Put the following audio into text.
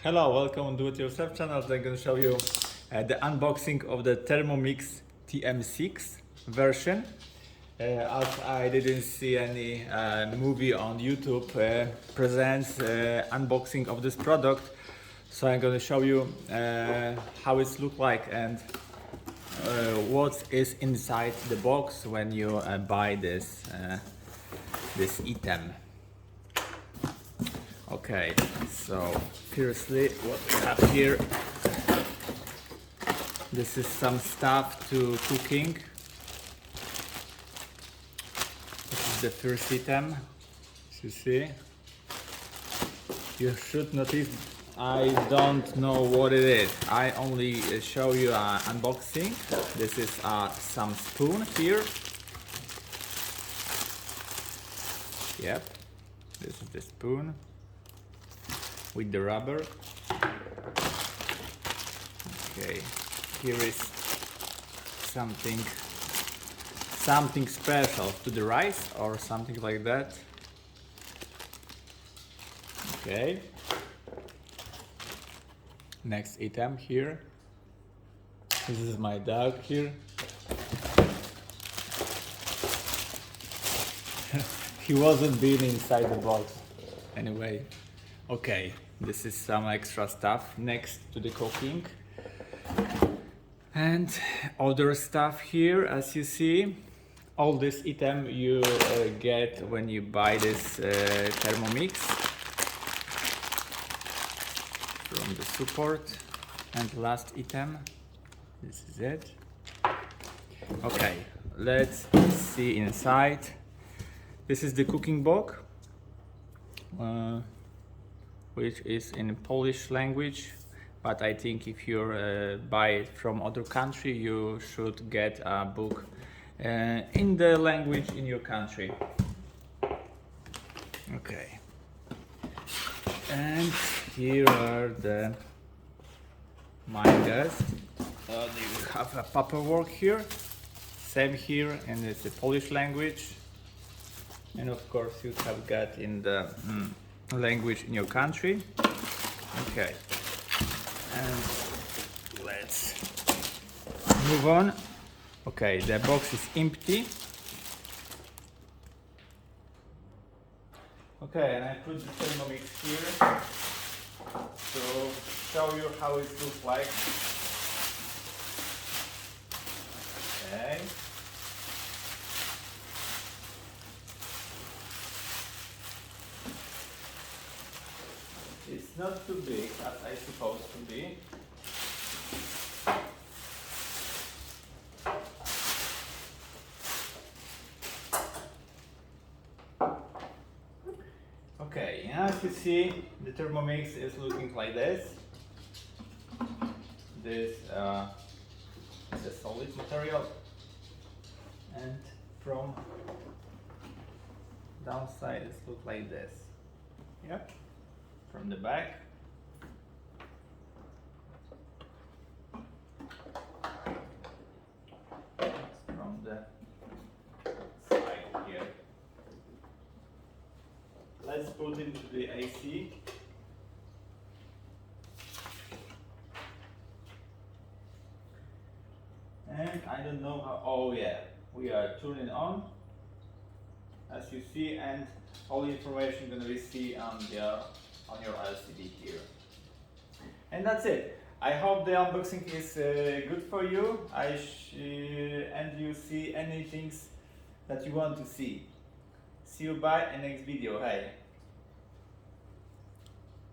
Hello, welcome on Do It Yourself channel. I'm going to show you the unboxing of the Thermomix TM6 version. As I didn't see any movie on YouTube presents unboxing of this product, so I'm going to show you how it looks like and what is inside the box when you buy this item. Okay, so firstly, what we have here, this is some stuff to cooking. This is the first item, as you see. You should notice I don't know what it is. I only show you an unboxing. This is some spoon here. Yep, this is the spoon with the rubber. Okay, here is something special to the rice or something like that. Okay, next item here. This is my dog here. He wasn't being inside the box anyway. Okay, this is some extra stuff next to the cooking. And other stuff here, as you see. All this item you get when you buy this Thermomix from the support. And last item, this is it. Okay, let's see inside. This is the cooking book, which is in Polish language, but I think if you buy it from other country, you should get a book in the language in your country. Okay, and here are the mangas. You have a paperwork here, same here, and it's the Polish language, and of course you have got in the language in your country. Okay, and let's move on. Okay, the box is empty. Okay, and I put the Thermomix here to show you how it looks like. Okay. It's not too big as I supposed to be. Okay, as you see, the Thermomix is looking like this. This is a solid material, and from downside it looks like this. Yep. From the back. From the side here. Let's put it into the AC. And I don't know how, oh yeah, we are turning on, as you see, and all the information gonna be seen on your LCD here. And that's it. I hope the unboxing is good for you. And you see anything that you want to see. See you bye in next video. Hey.